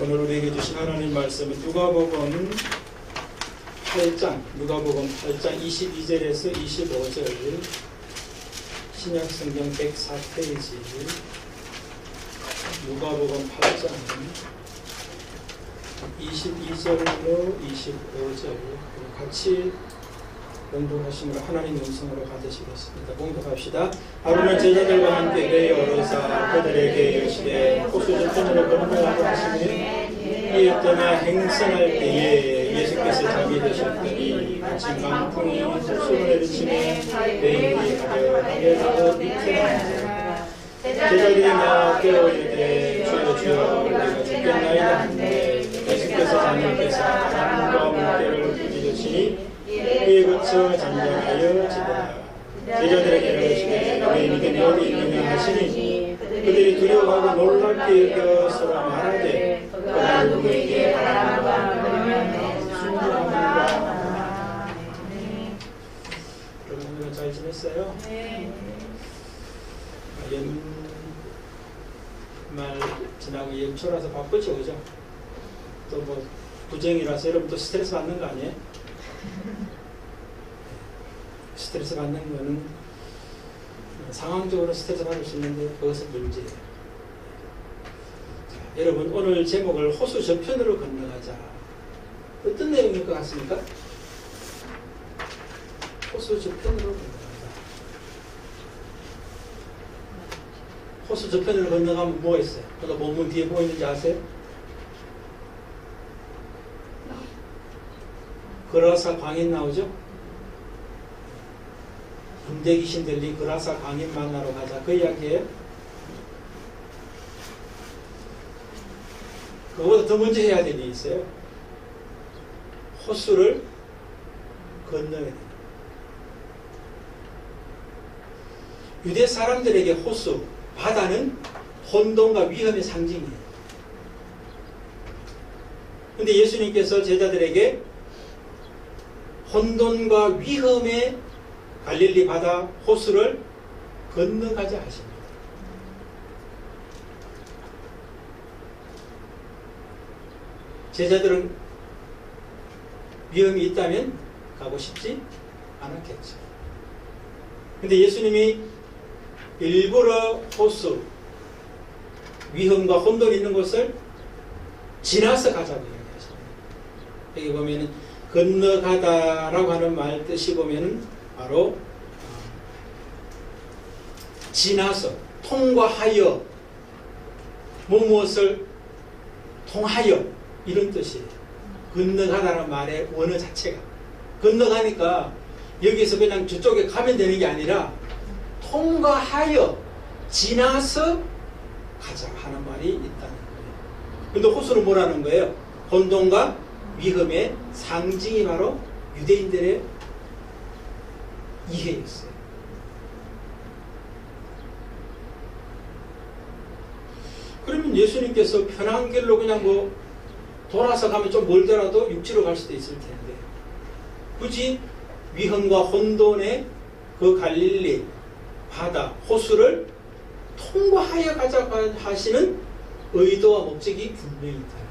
오늘 우리에게 주신 하나님 말씀은 누가복음 8장 22절에서 25절 신약성경 104페이지 누가복음 8장 22절로 25절 같이 공부하심으로 하나님 음성으로 받으시겠습니다. 공부합시다. 하루는 제자들과 함께 배에 오르사 그들에게 이르시되 호수저편으로 건너가고 하시니 이에 떠나 행선할 때에 예수께서 잠이 드셨더니 마침 강풍이 호수를 내리치매 배인이 가득하게 가서 밑에 앉아 제자들이 나와 깨어 이르되 주여 주여 우리가 죽겠나이다 하는데 예수께서 잠에서 바람과 물결을 부르짖으시니 이에 그쳐 잠잠하여 지더라. 제자들에게 이르시되 너희 믿음이 어디 있느냐 하시니 그들이 두려워하고 놀랍게 여겨 서로 말하되 그가 누구에게 바람과 물결에 순종하는가. 여러분 잘 지냈어요? 연말 지나고 연초라서 바쁘죠, 그죠? 또 뭐 부정이라서 여러분 또 스트레스 받는 거 아니에요? 스트레스 받는 거는 상황적으로 스트레스 받을 수 있는데 그것은 문제예요. 자, 여러분 오늘 제목을 호수 저편으로 건너가자. 어떤 내용일 것 같습니까? 호수 저편으로 건너가자. 호수 저편으로 건너가면 뭐가 있어요? 그러니까 본문 뒤에 뭐 있는지 아세요? 그라사 광인 나오죠? 군대 귀신 들린 그라사 광인 만나러 가자. 그 이야기예요. 그거보다 더 먼저 해야 될 일이 있어요. 호수를 건너야 돼요. 유대 사람들에게 호수, 바다는 혼돈과 위험의 상징이에요. 그런데 예수님께서 제자들에게 혼돈과 위험의 갈릴리 바다 호수를 건너가자 하십니다. 제자들은 위험이 있다면 가고 싶지 않았겠죠. 그런데 예수님이 일부러 호수, 위험과 혼돈이 있는 곳을 지나서 가자고 이야기하십니다. 여기 보면은 건너가다라고 하는 말 뜻이 보면은 바로 지나서 통과하여 무엇을 통하여 이런 뜻이에요. 건너가다라는 말의 원어 자체가 건너가니까 여기서 그냥 저쪽에 가면 되는 게 아니라 통과하여 지나서 가자 하는 말이 있다는 거예요. 근데 호수는 뭐라는 거예요? 혼돈과 위험의 상징이 바로 유대인들의 이해였어요. 그러면 예수님께서 편한 길로 그냥 뭐 돌아서 가면 좀 멀더라도 육지로 갈 수도 있을 텐데 굳이 위험과 혼돈의 그 갈릴리 바다 호수를 통과하여 가자고 하시는 의도와 목적이 분명히 있다.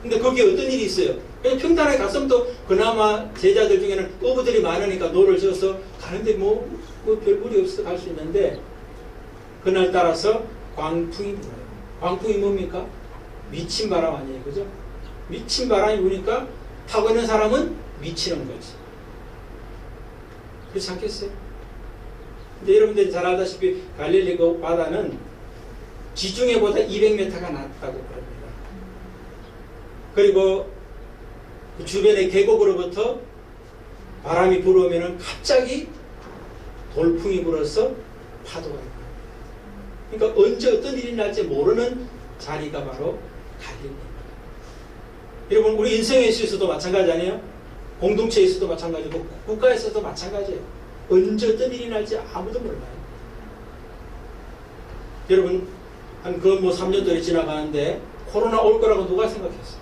근데 거기에 어떤 일이 있어요? 그냥 평탄하게 갔으면 또 그나마 제자들 중에는 어부들이 많으니까 노를 져서 가는데 뭐 별 무리 없어서 갈 수 있는데 그날 따라서 광풍이 불어요. 광풍이 뭡니까? 미친 바람 아니에요, 그죠? 미친 바람이 부니까 타고 있는 사람은 미치는 거지. 그렇지 않겠어요? 근데 여러분들이 잘 알다시피 갈릴리 그 바다는 지중해보다 200m가 낮다고 그럽니다. 그리고 그 주변의 계곡으로부터 바람이 불어오면 갑자기 돌풍이 불어서 파도가 있고 그러니까 언제 어떤 일이 날지 모르는 자리가 바로 갈릴리입니다. 여러분 우리 인생에 있어서도 마찬가지 아니에요? 공동체에 있어도 마찬가지고 국가에서도 마찬가지예요. 언제 어떤 일이 날지 아무도 몰라요. 여러분 한 그 뭐 3년 전에 지나가는데 코로나 올 거라고 누가 생각했어요?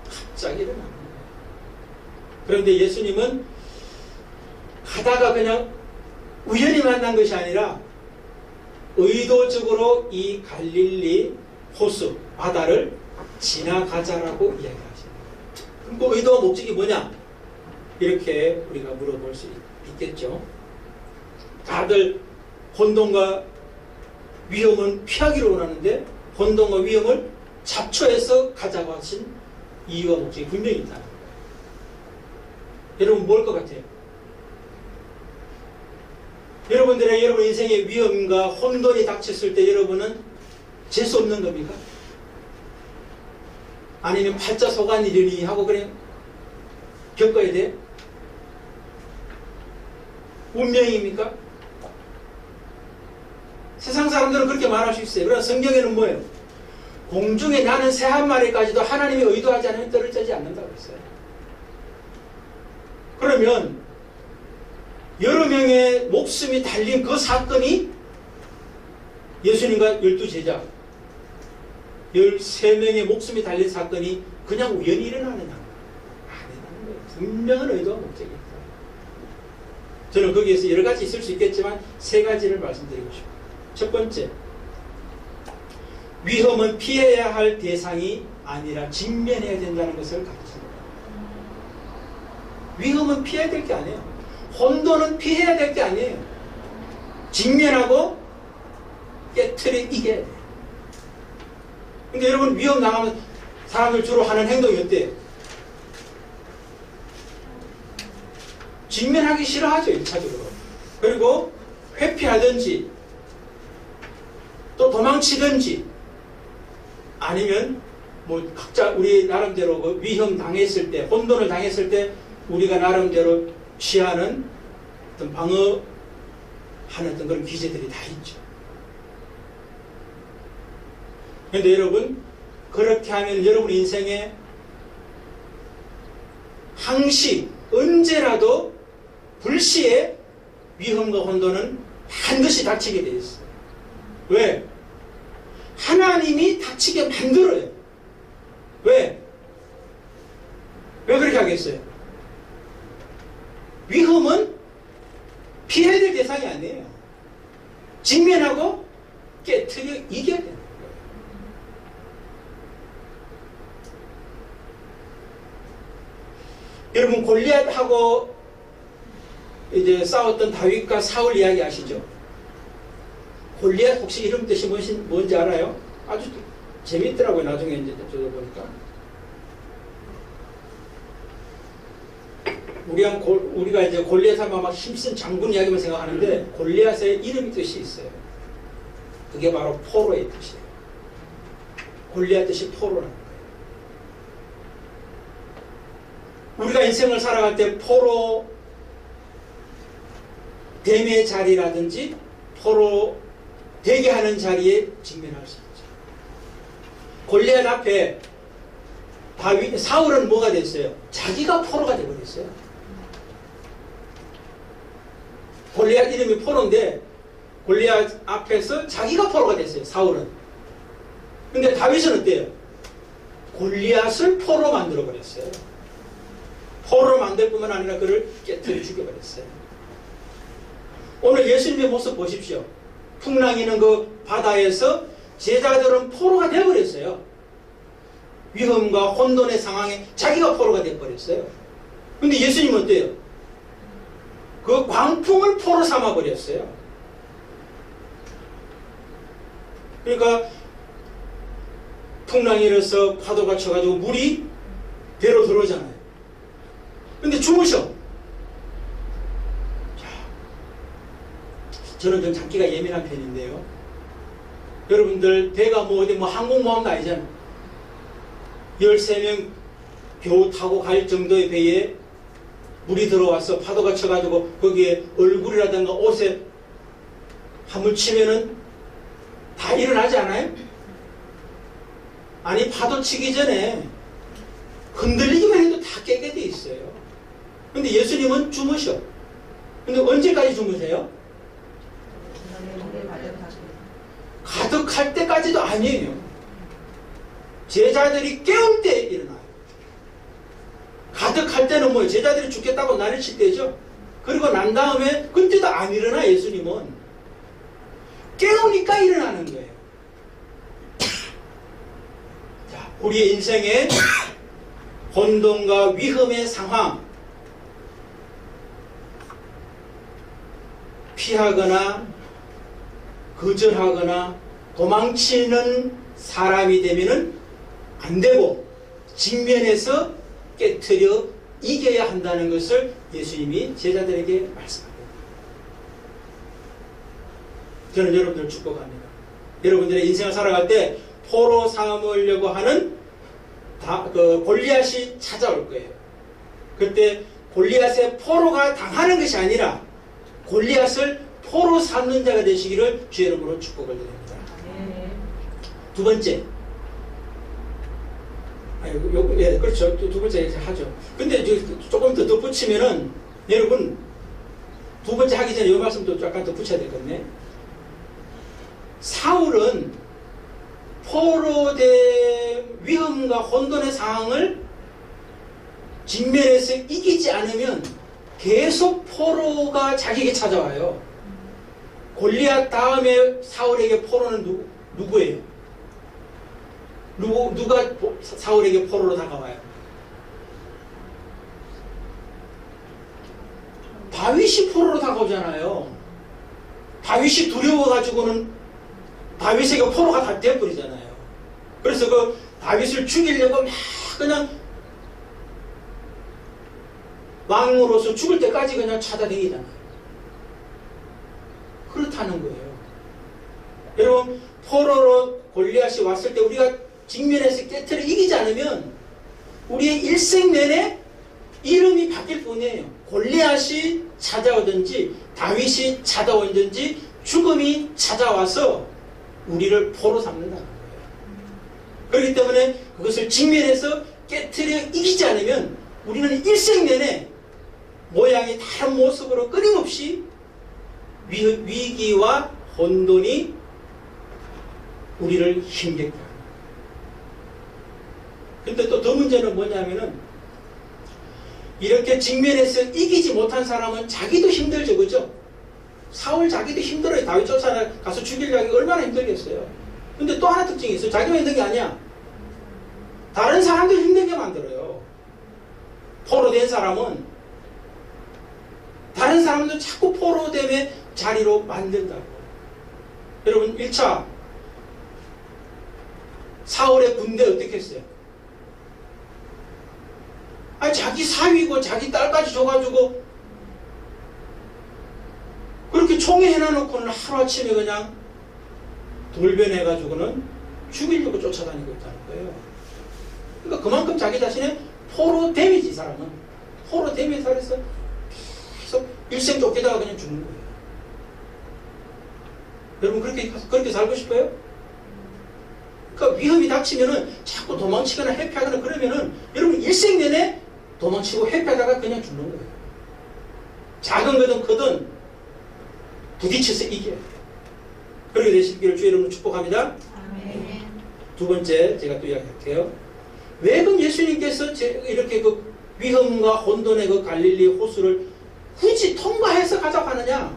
갑자기 일어나는 거예요. 그런데 예수님은 가다가 그냥 우연히 만난 것이 아니라 의도적으로 이 갈릴리 호수 바다를 지나가자라고 이야기하십니다. 그럼 그 의도와 목적이 뭐냐? 이렇게 우리가 물어볼 수 있겠죠. 다들 혼돈과 위험은 피하기를 원하는데 혼돈과 위험을 잡초해서 가자고 하신 이유와 목적이 분명히 있다. 여러분 뭘 것 같아요? 여러분 인생의 위험과 혼돈이 닥쳤을 때 여러분은 재수 없는 겁니까? 아니면 팔자 속안이려니 하고 그냥 겪어야 돼? 운명입니까? 세상 사람들은 그렇게 말할 수 있어요. 그러나 성경에는 뭐예요? 공중에 나는 새 한 마리까지도 하나님이 의도하지 않으면 떨어지지 않는다고 했어요. 그러면 여러 명의 목숨이 달린 그 사건이 예수님과 12제자 13명의 목숨이 달린 사건이 그냥 우연히 일어나느냐? 아니라는 거예요. 분명한 의도와 목적이 있다. 저는 거기에서 여러 가지 있을 수 있겠지만 세 가지를 말씀드리고 싶어요. 첫 번째, 위험은 피해야 할 대상이 아니라 직면해야 된다는 것을 가르칩니다. 위험은 피해야 될 게 아니에요. 혼돈은 피해야 될 게 아니에요. 직면하고 깨트려 이겨야 돼요. 근데 여러분 위험 나가면 사람들 주로 하는 행동이 어때요? 직면하기 싫어하죠. 1차적으로. 그리고 회피하든지 또 도망치든지 아니면 뭐 각자 우리 나름대로 그 위험 당했을 때 혼돈을 당했을 때 우리가 나름대로 취하는 어떤 방어하는 어떤 그런 기제들이 다 있죠. 그런데 여러분 그렇게 하면 여러분 인생에 항시 언제라도 불시에 위험과 혼돈은 반드시 닥치게 되어 있어요. 왜? 하나님이 닥치게 만들어요. 왜? 왜 그렇게 하겠어요? 위험은 피해야 될 대상이 아니에요. 직면하고 깨트려 이겨야 돼요. 여러분 골리앗하고 이제 싸웠던 다윗과 사울 이야기 아시죠? 골리앗 혹시 이름 뜻이 뭔지 알아요? 아주 재밌더라고요. 나중에 이제 저도 보니까. 우리가 이제 골리앗 하면 막 힘쓴 장군 이야기만 생각하는데 골리앗의 이름 뜻이 있어요. 그게 바로 포로의 뜻이에요. 골리앗 뜻이 포로라는 거예요. 우리가 인생을 살아갈 때 포로 됨의 자리라든지 포로 되게 하는 자리에 직면할 수 있죠. 골리앗 앞에 사울은 뭐가 됐어요? 자기가 포로가 되어버렸어요. 골리앗 이름이 포로인데 골리앗 앞에서 자기가 포로가 됐어요. 사울은. 근데 다윗은 어때요? 골리앗을 포로 만들어버렸어요. 포로로 만들 뿐만 아니라 그를 깨트려 죽여버렸어요. 오늘 예수님의 모습 보십시오. 풍랑이는 그 바다에서 제자들은 포로가 되어버렸어요. 위험과 혼돈의 상황에 자기가 포로가 되어버렸어요. 근데 예수님은 어때요? 그 광풍을 포로 삼아버렸어요. 그러니까 풍랑이 일어서 파도가 쳐가지고 물이 배로 들어오잖아요. 근데 주무셔. 저는 좀 잡기가 예민한 편인데요. 여러분들 배가 뭐 어디 뭐 항공모함도 아니잖아요. 13명 겨우 타고 갈 정도의 배에 물이 들어와서 파도가 쳐가지고 거기에 얼굴이라든가 옷에 한물 치면은 다 일어나지 않아요? 아니 파도 치기 전에 흔들리기만 해도 다 깨게 돼 있어요. 근데 예수님은 주무셔. 근데 언제까지 주무세요? 가득할 때까지도 아니에요. 제자들이 깨울 때 일어나요. 가득할 때는 뭐예요? 제자들이 죽겠다고 난리칠 때죠. 그리고 난 다음에 그때도 안 일어나. 예수님은 깨우니까 일어나는 거예요. 자, 우리의 인생에 혼돈과 위험의 상황, 피하거나 거절하거나 도망치는 사람이 되면은 안 되고 직면해서 깨트려 이겨야 한다는 것을 예수님이 제자들에게 말씀합니다. 저는 여러분들을 축복합니다. 여러분들의 인생을 살아갈 때 포로 삼으려고 하는 골리앗이 찾아올 거예요. 그때 골리앗의 포로가 당하는 것이 아니라 골리앗을 포로 삼는 자가 되시기를 주의 이름으로 축복을 드립니다. 두 번째, 예, 그렇죠. 두 번째 하죠. 근데 조금 더 덧붙이면은 여러분 두 번째 하기 전에 이 말씀도 약간 더 붙여야 되겠네. 사울은 포로된 위험과 혼돈의 상황을 직면해서 이기지 않으면 계속 포로가 자기에게 찾아와요. 골리앗 다음에 사울에게 포로는 누구예요? 누가 사울에게 포로로 다가와요? 다윗이 포로로 다가오잖아요. 다윗이 두려워가지고는 다윗에게 포로가 다 되어버리잖아요. 그래서 그 다윗을 죽이려고 막 그냥 왕으로서 죽을 때까지 그냥 찾아다니잖아요. 그렇다는 거예요. 여러분, 포로로 골리앗이 왔을 때 우리가 직면해서 깨트려 이기지 않으면 우리의 일생 내내 이름이 바뀔 뿐이에요. 골리앗이 찾아오든지 다윗이 찾아오든지 죽음이 찾아와서 우리를 포로 삼는다는 거예요. 그렇기 때문에 그것을 직면해서 깨트려 이기지 않으면 우리는 일생 내내 모양이 다른 모습으로 끊임없이 위기와 혼돈이 우리를 힘들게 합니다. 근데 또 더 문제는 뭐냐면은 이렇게 직면해서 이기지 못한 사람은 자기도 힘들죠. 그죠? 사울 자기도 힘들어요. 다윗 쫓아가서 죽이려고 얼마나 힘들겠어요. 근데 또 하나 특징이 있어요. 자기만 힘든 게 아니야. 다른 사람들 힘들게 만들어요. 포로 된 사람은 다른 사람들 자꾸 포로됨의 자리로 만든다고. 여러분 1차 사울의 군대 어떻게 했어요? 아니 자기 사위고 자기 딸까지 줘가지고 그렇게 총에 해놔놓고는 하루아침에 그냥 돌변해가지고는 죽이려고 쫓아다니고 있다는 거예요. 그러니까 그만큼 자기 자신의 포로됨이지. 이 사람은 포로됨에 살아서 계속 일생 쫓기다가 그냥 죽는 거예요. 여러분 그렇게 살고 싶어요? 그러니까 위험이 닥치면은 자꾸 도망치거나 회피하거나 그러면은 여러분 일생 내내 도망치고 회피하다가 그냥 죽는 거예요. 작은 거든 크든 부딪혀서 이겨야 돼요. 그렇게 되시기를 주의 이름으로 축복합니다. 아멘. 두 번째 제가 또 이야기할게요. 왜 그럼 예수님께서 이렇게 그 위험과 혼돈의 그 갈릴리 호수를 굳이 통과해서 가자고 하느냐?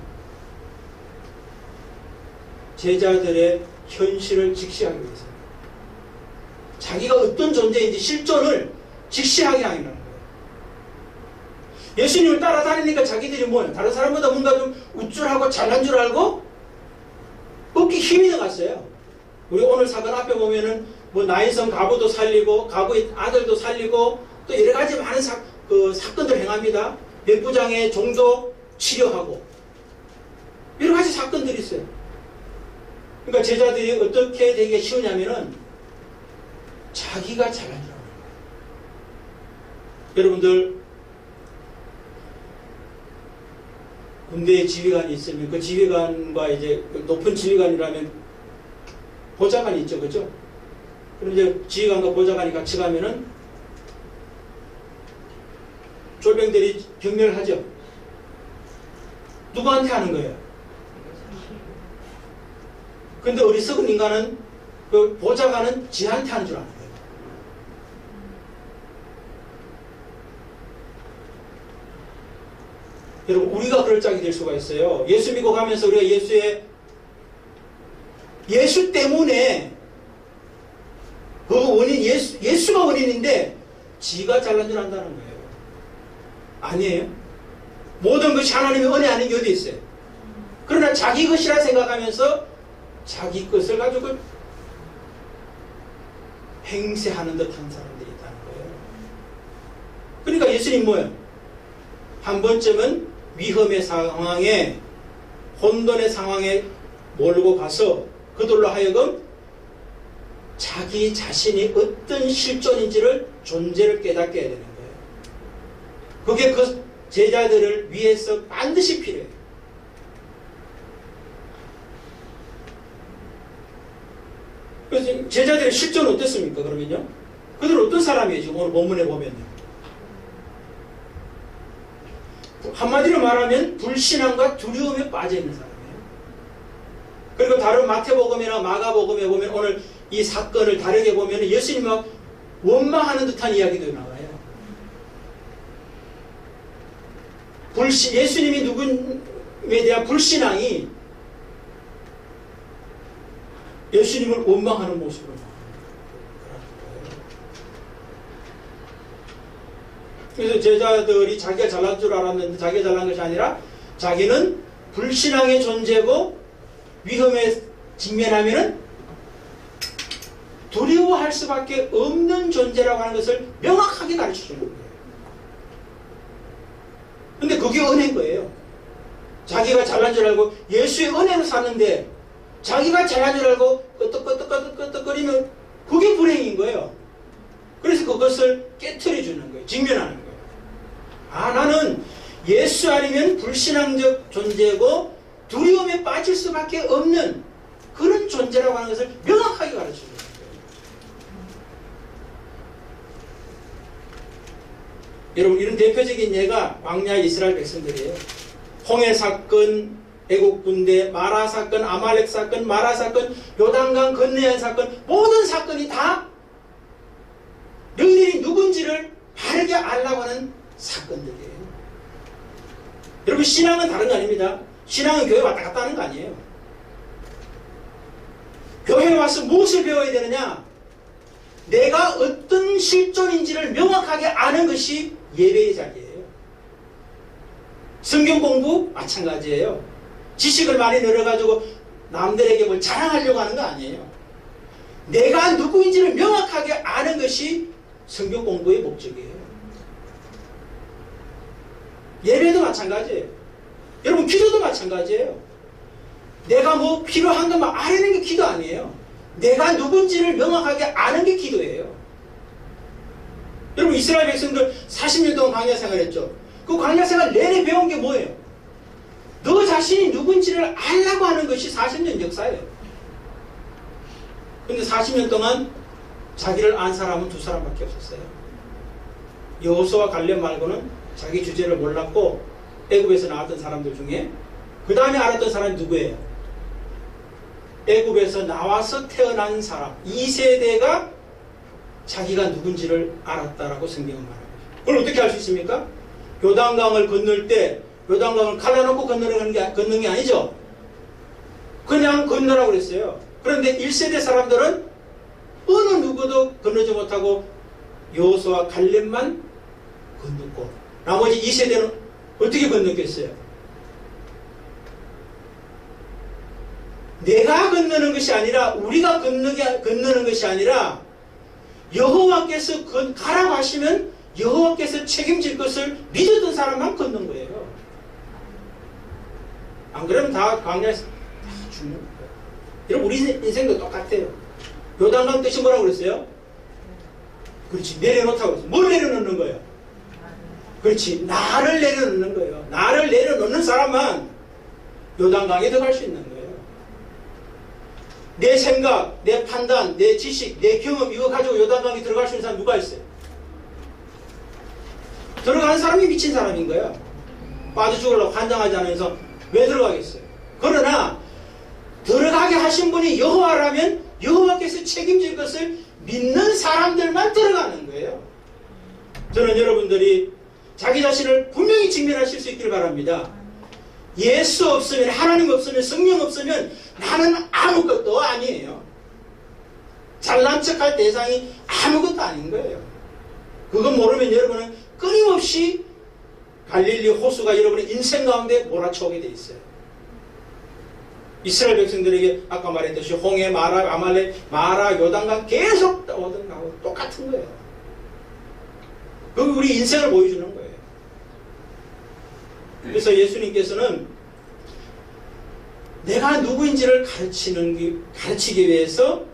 제자들의 현실을 직시하기 위해서. 자기가 어떤 존재인지 실존을 직시하게 하는 거예요. 예수님을 따라다니니까 자기들이 뭐예요? 다른 사람보다 뭔가 좀 우쭐하고 잘난 줄 알고 어깨 힘이 들어갔어요. 우리 오늘 사건 앞에 보면은 뭐 나인성 가부도 살리고 가부의 아들도 살리고 또 여러 가지 많은 사건들 행합니다. 백부장의 종도 치료하고 여러 가지 사건들이 있어요. 그러니까 제자들이 어떻게 되기가 쉬우냐면은 자기가 잘난 줄 알아요. 여러분들 군대에 지휘관이 있으면 그 지휘관과 이제 높은 지휘관이라면 보좌관이 있죠. 그죠? 그럼 이제 지휘관과 보좌관이 같이 가면은 쫄병들이 경멸을 하죠. 누구한테 하는 거예요? 근데 어리석은 인간은 그 보좌관은 지한테 하는 줄 아는 거예요. 여러분 우리가 그럴 짝이 될 수가 있어요. 예수 믿고 가면서 우리가 예수의 예수 때문에 그 원인 예수가 원인인데 지가 잘난 줄 안다는 거예요. 아니에요. 모든 것이 하나님의 은혜 아닌 게 어디 있어요. 그러나 자기 것이라 생각하면서 자기 것을 가지고 행세하는 듯한 사람들이 있다는 거예요. 그러니까 예수님 뭐예요? 한 번쯤은 위험의 상황에, 혼돈의 상황에 몰고 가서 그들로 하여금 자기 자신이 어떤 실존인지를, 존재를 깨닫게 해야 되는 거예요. 그게 그 제자들을 위해서 반드시 필요해요. 그래서 제자들의 실존은 어땠습니까? 그러면요? 그들은 어떤 사람이에요? 지금 오늘 본문에 보면요. 한마디로 말하면 불신앙과 두려움에 빠져있는 사람이에요. 그리고 다른 마태복음이나 마가복음에 보면 오늘 이 사건을 다르게 보면 예수님과 원망하는 듯한 이야기도 나와요. 예수님이 누구에 대한 불신앙이 예수님을 원망하는 모습으로 나와요. 그래서 제자들이 자기가 잘난 줄 알았는데 자기가 잘난 것이 아니라 자기는 불신앙의 존재고 위험에 직면하면은 두려워할 수밖에 없는 존재라고 하는 것을 명확하게 가르쳐 주는 거예요. 근데 그게 은혜인 거예요. 자기가 잘난 줄 알고 예수의 은혜로 사는데 자기가 잘난 줄 알고 끄떡끄떡거리면 그게 불행인 거예요. 그래서 그것을 깨트려 주는 거예요. 직면하는 거예요. 아, 나는 예수 아니면 불신앙적 존재고 두려움에 빠질 수밖에 없는 그런 존재라고 하는 것을 명확하게 가르쳐 주는 거예요. 여러분, 이런 대표적인 예가 광야 이스라엘 백성들이에요. 홍해 사건, 애국 군대, 마라 사건, 아말렉 사건, 마라 사건, 요단강 건너야 한 사건, 모든 사건이 다 너희들이 누군지를 바르게 알라고 하는 사건들이에요. 여러분, 신앙은 다른 거 아닙니다. 신앙은 교회 왔다 갔다 하는 거 아니에요. 교회에 와서 무엇을 배워야 되느냐? 내가 어떤 실존인지를 명확하게 아는 것이 예배의 자리예요. 성경 공부 마찬가지예요. 지식을 많이 늘어가지고 남들에게 뭘 자랑하려고 하는 거 아니에요. 내가 누구인지를 명확하게 아는 것이 성경 공부의 목적이에요. 예배도 마찬가지예요. 여러분, 기도도 마찬가지예요. 내가 뭐 필요한 것만 아는 게 기도 아니에요. 내가 누군지를 명확하게 아는 게 기도예요. 여러분, 이스라엘 백성들 40년 동안 광야 생활했죠. 그 광야 생활 내내 배운 게 뭐예요? 너 자신이 누군지를 알라고 하는 것이 40년 역사예요. 근데 40년 동안 자기를 안 사람은 두 사람밖에 없었어요. 여호수아와 갈렙 말고는 자기 주제를 몰랐고 애굽에서 나왔던 사람들 중에 그 다음에 알았던 사람이 누구예요? 애굽에서 나와서 태어난 사람 2세대가 자기가 누군지를 알았다라고 성경은 말합니다. 그걸 어떻게 알 수 있습니까? 요단강을 건널 때 요단강을 갈라놓고 건너는 게 아니죠. 그냥 건너라고 그랬어요. 그런데 1세대 사람들은 어느 누구도 건너지 못하고 여호수아와 갈렙만 건넜고 나머지 2세대는 어떻게 건넜겠어요? 내가 건너는 것이 아니라 우리가 건너는 것이 아니라 여호와께서 가라고 하시면 여호와께서 책임질 것을 믿었던 사람만 건넌 거예요. 안 그러면 다 광야에서 다 죽는 거예요. 여러분, 우리 인생도 똑같아요. 요단강 뜻이 뭐라고 그랬어요? 그렇지, 내려놓다고 그랬어요. 뭘 내려놓는 거예요? 그렇지, 나를 내려놓는 거예요. 나를 내려놓는 사람만 요단강에 들어갈 수 있는 거예요. 내 생각, 내 판단, 내 지식, 내 경험 이거 가지고 요단강에 들어갈 수 있는 사람 누가 있어요? 들어가는 사람이 미친 사람인 거예요. 빠져 죽으려고 환장하지 않으면서 왜 들어가겠어요? 그러나 들어가게 하신 분이 여호와라면 여호와께서 책임질 것을 믿는 사람들만 들어가는 거예요. 저는 여러분들이 자기 자신을 분명히 직면하실 수 있기를 바랍니다. 예수 없으면, 하나님 없으면, 성령 없으면 나는 아무것도 아니에요. 잘난 척할 대상이 아무것도 아닌 거예요. 그거 모르면 여러분은 끊임없이 갈릴리 호수가 여러분의 인생 가운데 몰아쳐오게 돼 있어요. 이스라엘 백성들에게 아까 말했듯이 홍해, 마라, 아말렉, 마라, 요단강 계속 오던 거하고 똑같은 거예요. 그게 우리 인생을 보여주는 거예요. 그래서 예수님께서는 내가 누구인지를 가르치기 위해서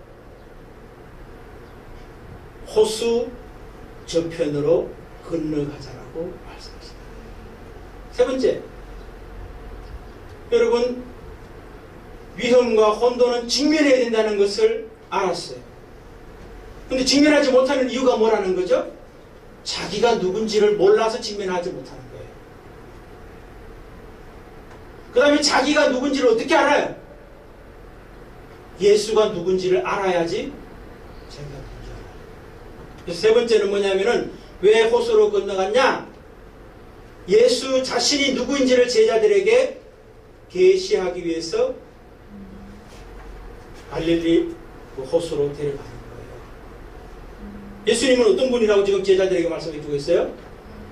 호수 저편으로 건너가자라고 말씀하십니다. 세 번째, 여러분 위험과 혼돈은 직면해야 된다는 것을 알았어요. 근데 직면하지 못하는 이유가 뭐라는 거죠? 자기가 누군지를 몰라서 직면하지 못하는 거예요. 그 다음에 자기가 누군지를 어떻게 알아요? 예수가 누군지를 알아야지 자기가 누군지 알아요. 그래서 세 번째는 뭐냐면은 왜 호수로 건너갔냐? 예수 자신이 누구인지를 제자들에게 계시하기 위해서 갈릴리 호수로 데려가는 거예요. 예수님은 어떤 분이라고 지금 제자들에게 말씀해 주고 있어요?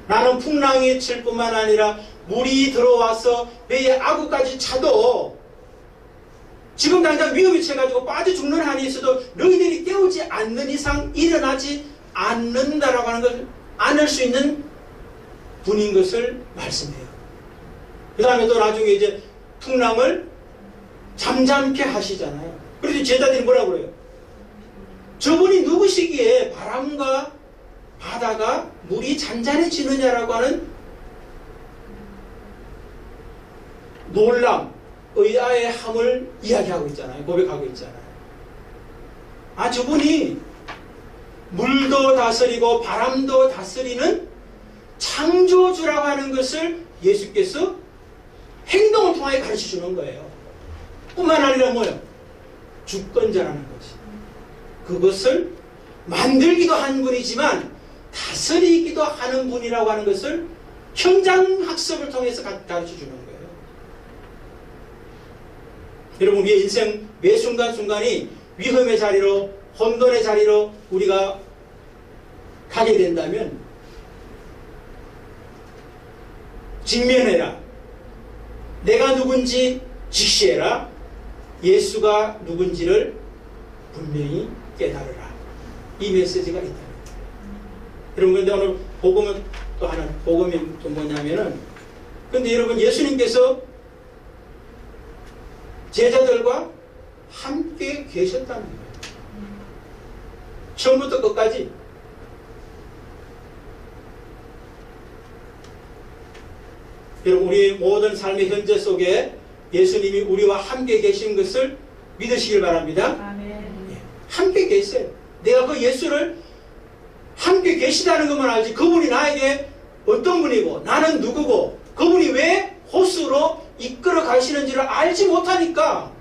나는 풍랑이 칠 뿐만 아니라 물이 들어와서 배의 아구까지 차도 지금 당장 위험이 쳐가지고 빠져 죽는 한이 있어도 너희들이 깨우지 않는 이상 일어나지 않는다라고 하는 걸 안을 수 있는 분인 것을 말씀해요. 그 다음에 또 나중에 이제 풍랑을 잠잠케 하시잖아요. 그래서 제자들이 뭐라고 그래요? 저분이 누구시기에 바람과 바다가 물이 잔잔해지느냐라고 하는 놀람, 의아의 함을 이야기하고 있잖아요. 고백하고 있잖아요. 아, 저분이 물도 다스리고 바람도 다스리는 창조주라고 하는 것을 예수께서 행동을 통하여 가르쳐 주는 거예요. 뿐만 아니라 뭐예요? 주권자라는 것이. 그것을 만들기도 한 분이지만 다스리기도 하는 분이라고 하는 것을 현장학습을 통해서 가르쳐 주는 거예요. 여러분, 우리의 인생 매 순간순간이 위험의 자리로, 혼돈의 자리로 우리가 가게 된다면 직면해라. 내가 누군지 직시해라. 예수가 누군지를 분명히 깨달으라. 이 메시지가 있다. 여러분, 그런데 오늘 복음은 또 하나, 복음이 또 뭐냐면은, 근데 여러분, 예수님께서 제자들과 함께 계셨다는 거예요. 처음부터 끝까지. 여러분, 우리 모든 삶의 현재 속에 예수님이 우리와 함께 계신 것을 믿으시길 바랍니다. 아멘. 함께 계세요. 내가 그 예수를 함께 계시다는 것만 알지 그분이 나에게 어떤 분이고 나는 누구고 그분이 왜 호수로 이끌어 가시는지를 알지 못하니까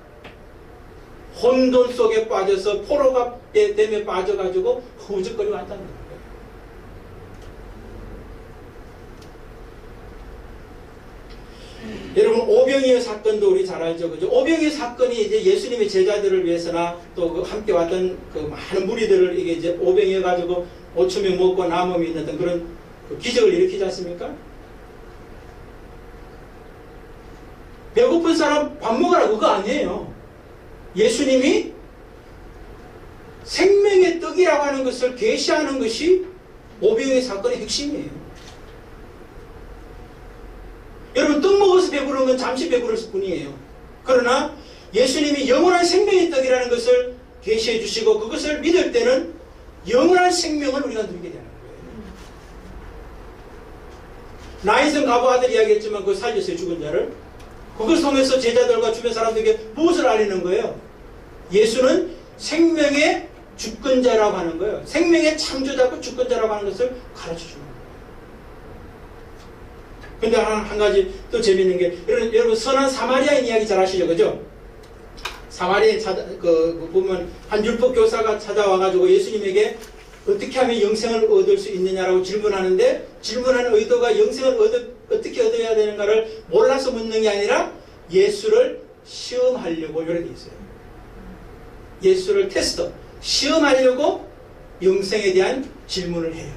혼돈 속에 빠져서 포로가 댐에 빠져가지고 허우적거리고 한다는 거예요. 여러분, 오병이어 사건도 우리 잘 알죠, 그죠? 오병이어 사건이 이제 예수님의 제자들을 위해서나 또 그 함께 왔던 그 많은 무리들을 이게 이제 오병이어 가지고 5,000명 먹고 남음이 있는 그런 그 기적을 일으키지 않습니까? 배고픈 사람 밥 먹으라 그거 아니에요. 예수님이 생명의 떡이라고 하는 것을 계시하는 것이 오병이어 사건의 핵심이에요. 여러분, 떡 먹어서 배부른 건 잠시 배부를 뿐이에요. 그러나 예수님이 영원한 생명의 떡이라는 것을 계시해 주시고 그것을 믿을 때는 영원한 생명을 우리가 누리게 되는 거예요. 나인성 가부 아들 이야기했지만 그걸 살렸어요, 죽은 자를. 그걸 통해서 제자들과 주변 사람들에게 무엇을 알리는 거예요? 예수는 생명의 주권자라고 하는 거예요. 생명의 창조자고 주권자라고 하는 것을 가르쳐 주는 거예요. 근데 한 가지 또 재밌는 게, 여러분 선한 사마리아인 이야기 잘 아시죠? 그죠? 사마리아인 보면 한 율법 교사가 찾아와가지고 예수님에게 어떻게 하면 영생을 얻을 수 있느냐라고 질문하는데 질문하는 의도가 영생을 어떻게 얻어야 되는가를 몰라서 묻는 게 아니라 예수를 시험하려고 이렇게 돼 있어요. 예수를 테스트, 시험하려고 영생에 대한 질문을 해요.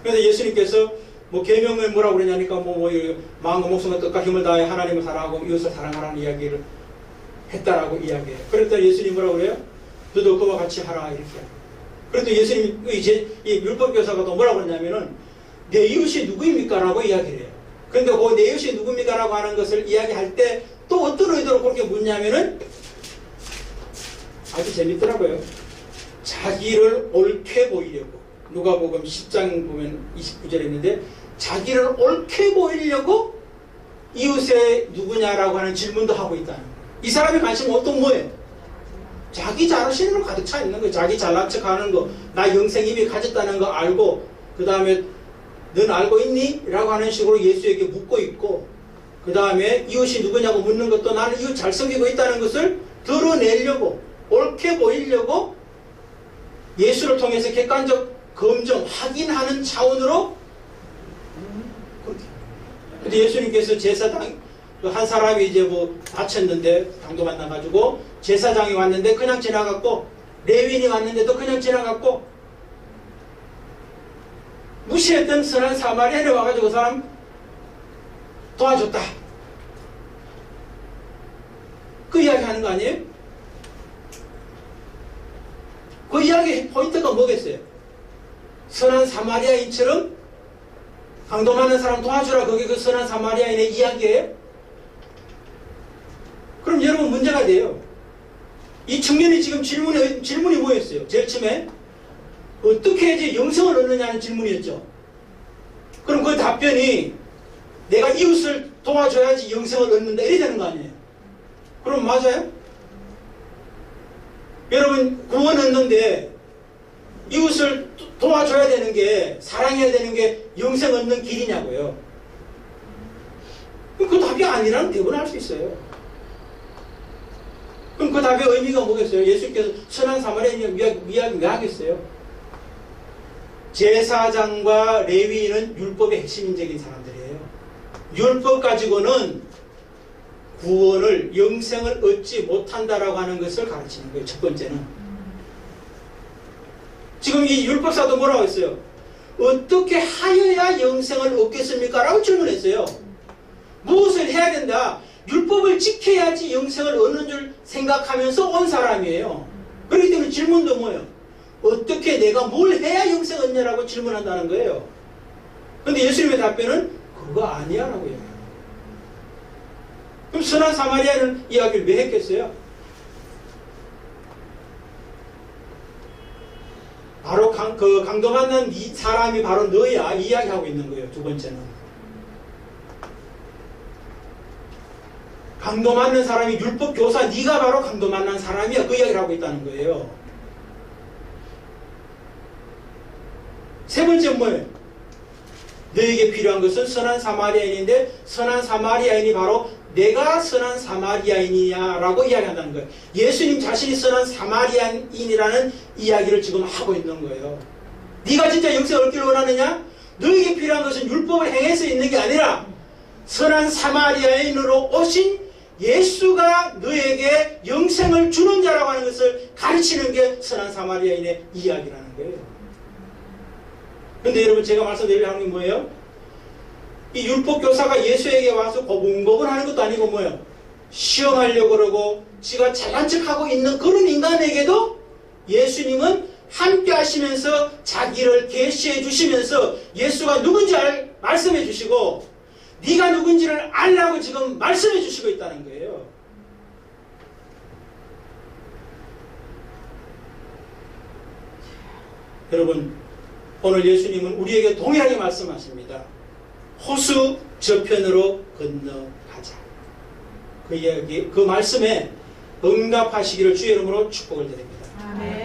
그래서 예수님께서 뭐 계명을 뭐라고 그러냐니까 마음과 목숨과 뜻과 힘을 다해 하나님을 사랑하고 이웃을 사랑하라는 이야기를 했다라고 이야기해요. 그랬더니 예수님 뭐라고 그래요? 너도 그와 같이 하라 이렇게 해요. 그래도 예수님이 이 율법교사가 또 뭐라고 그러냐면은 내 이웃이 누구입니까? 라고 이야기를 해요. 그런데 그 내 이웃이 누굽니까? 라고 하는 것을 이야기할 때 또 어떤 의도로 그렇게 묻냐면은 아주 재밌더라고요. 자기를 옳게 보이려고. 누가복음 10장 보면 29절에 있는데 자기를 옳게 보이려고 이웃의 누구냐라고 하는 질문도 하고 있다는 거예요. 이 사람의 관심은 어떤 뭐예요? 자기 자신으로 가득 차 있는 거예요. 자기 잘난 척하는 거, 나 영생 이미 가졌다는 거 알고 그 다음에 넌 알고 있니? 라고 하는 식으로 예수에게 묻고 있고 그 다음에 이웃이 누구냐고 묻는 것도 나는 이웃 잘 섬기고 있다는 것을 드러내려고 옳게 보이려고 예수를 통해서 객관적 검증, 확인하는 차원으로 그렇게. 근데 예수님께서 제사장 한 사람이 이제 뭐 다쳤는데 당도 만나가지고 제사장이 왔는데 그냥 지나갔고 레위인이 왔는데도 그냥 지나갔고 무시했던 선한 사마리아인이 와가지고 그 사람 도와줬다. 그 이야기 하는 거 아니에요? 그 이야기의 포인트가 뭐겠어요? 선한 사마리아인처럼 강도 많은 사람 도와주라. 그게 그 선한 사마리아인의 이야기예요? 그럼 여러분 문제가 돼요. 이 청년이 지금 질문이 뭐였어요? 제일 처음에 어떻게 해야지 영생을 얻느냐는 질문이었죠. 그럼 그 답변이 내가 이웃을 도와줘야지 영생을 얻는다 이래 되는 거 아니에요? 그럼 맞아요? 여러분 구원 얻는데 이웃을 도와줘야 되는 게 사랑해야 되는 게 영생 얻는 길이냐고요. 그 답이 아니라는 대부분 할 수 있어요. 그럼 그 답의 의미가 뭐겠어요? 예수께서 선한 사마리아인 이야기 왜 하겠어요? 제사장과 레위인은 율법의 핵심적인 사람들이에요. 율법 가지고는 구원을 영생을 얻지 못한다라고 하는 것을 가르치는 거예요. 첫 번째는. 지금 이 율법사도 뭐라고 했어요? 어떻게 하여야 영생을 얻겠습니까? 라고 질문했어요. 무엇을 해야 된다? 율법을 지켜야지 영생을 얻는 줄 생각하면서 온 사람이에요. 그렇기 때문에 질문도 뭐예요? 어떻게 내가 뭘 해야 영생 얻냐라고 질문한다는 거예요. 그런데 예수님의 답변은 그거 아니야 라고 해요. 그럼 선한 사마리아는 이야기를 왜 했겠어요? 바로 강도 만난 이 사람이 바로 너야 이야기하고 있는 거예요. 두 번째는 강도 만난 사람이 율법 교사 네가 바로 강도 만난 사람이야 그 이야기를 하고 있다는 거예요. 세 번째는 뭐예요? 너에게 필요한 것은 선한 사마리아인인데 선한 사마리아인이 바로 내가 선한 사마리아인이야 라고 이야기한다는 거예요. 예수님 자신이 선한 사마리아인이라는 이야기를 지금 하고 있는 거예요. 네가 진짜 영생을 얻기를 원하느냐? 너에게 필요한 것은 율법을 행해서 있는 게 아니라 선한 사마리아인으로 오신 예수가 너에게 영생을 주는 자라고 하는 것을 가르치는 게 선한 사마리아인의 이야기라는 거예요. 그런데 여러분 제가 말씀드리려고 하는 게 뭐예요? 이 율법교사가 예수에게 와서 고분고분하는 것도 아니고 뭐예요? 시험하려고 그러고 지가 잘난 척하고 있는 그런 인간에게도 예수님은 함께 하시면서 자기를 계시해 주시면서 예수가 누군지 말씀해 주시고 네가 누군지를 알라고 지금 말씀해 주시고 있다는 거예요. 여러분 오늘 예수님은 우리에게 동일하게 말씀하십니다. 호수 저편으로 건너가자. 그 이야기, 그 말씀에 응답하시기를 주의 이름으로 축복을 드립니다. 아멘.